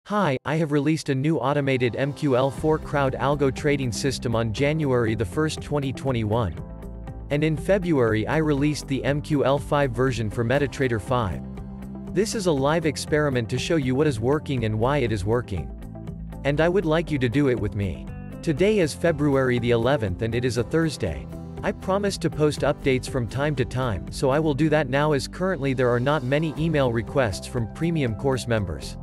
Hi, I have released a new automated MQL4 crowd algo trading system on January 1st, 2021. And in February I released the MQL5 version for MetaTrader 5. This is a live experiment to show you what is working and why it is working. And I would like you to do it with me. Today is February the 11th and it is a Thursday. I promised to post updates from time to time, so I will do that now as currently there are not many email requests from premium course members.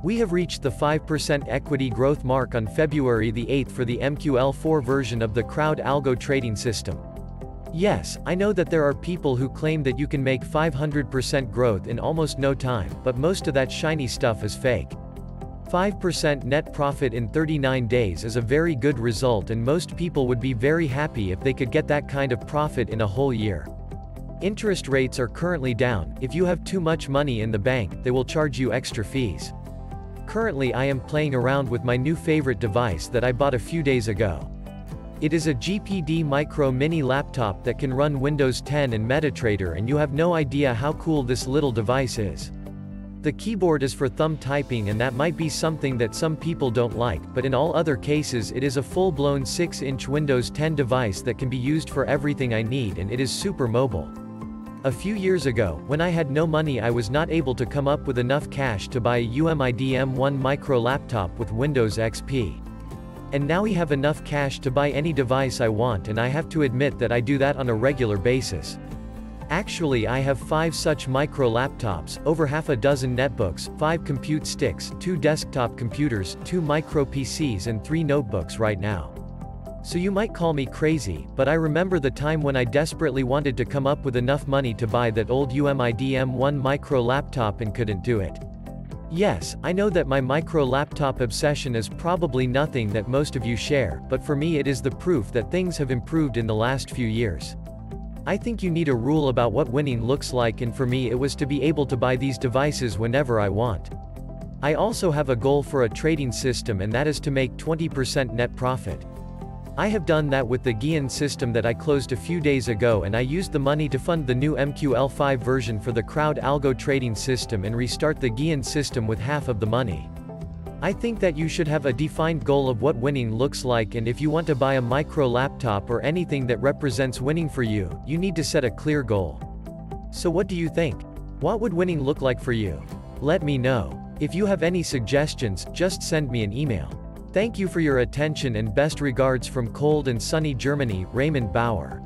We have reached the 5% equity growth mark on February the 8th for the MQL4 version of the crowd algo trading system. Yes, I know that there are people who claim that you can make 500% growth in almost no time, but most of that shiny stuff is fake. 5% net profit in 39 days is a very good result, and most people would be very happy if they could get that kind of profit in a whole year. Interest rates are currently down. If you have too much money in the bank, they will charge you extra fees. Currently I am playing around with my new favorite device that I bought a few days ago. It is a GPD Micro Mini laptop that can run Windows 10 and MetaTrader, and you have no idea how cool this little device is. The keyboard is for thumb typing, and that might be something that some people don't like, but in all other cases it is a full-blown 6-inch Windows 10 device that can be used for everything I need, and it is super mobile. A few years ago, when I had no money, I was not able to come up with enough cash to buy a UMID M1 micro laptop with Windows XP. And now I have enough cash to buy any device I want, and I have to admit that I do that on a regular basis. Actually, I have 5 such micro laptops, over half a dozen netbooks, 5 compute sticks, 2 desktop computers, 2 micro PCs and 3 notebooks right now. So you might call me crazy, but I remember the time when I desperately wanted to come up with enough money to buy that old UMID M1 micro laptop and couldn't do it. Yes, I know that my micro laptop obsession is probably nothing that most of you share, but for me it is the proof that things have improved in the last few years. I think you need a rule about what winning looks like, and for me it was to be able to buy these devices whenever I want. I also have a goal for a trading system, and that is to make 20% net profit. I have done that with the Gian system that I closed a few days ago, and I used the money to fund the new MQL5 version for the crowd algo trading system and restart the Gian system with half of the money. I think that you should have a defined goal of what winning looks like, and if you want to buy a micro laptop or anything that represents winning for you, you need to set a clear goal. So what do you think? What would winning look like for you? Let me know. If you have any suggestions, just send me an email. Thank you for your attention, and best regards from cold and sunny Germany, Raymond Bauer.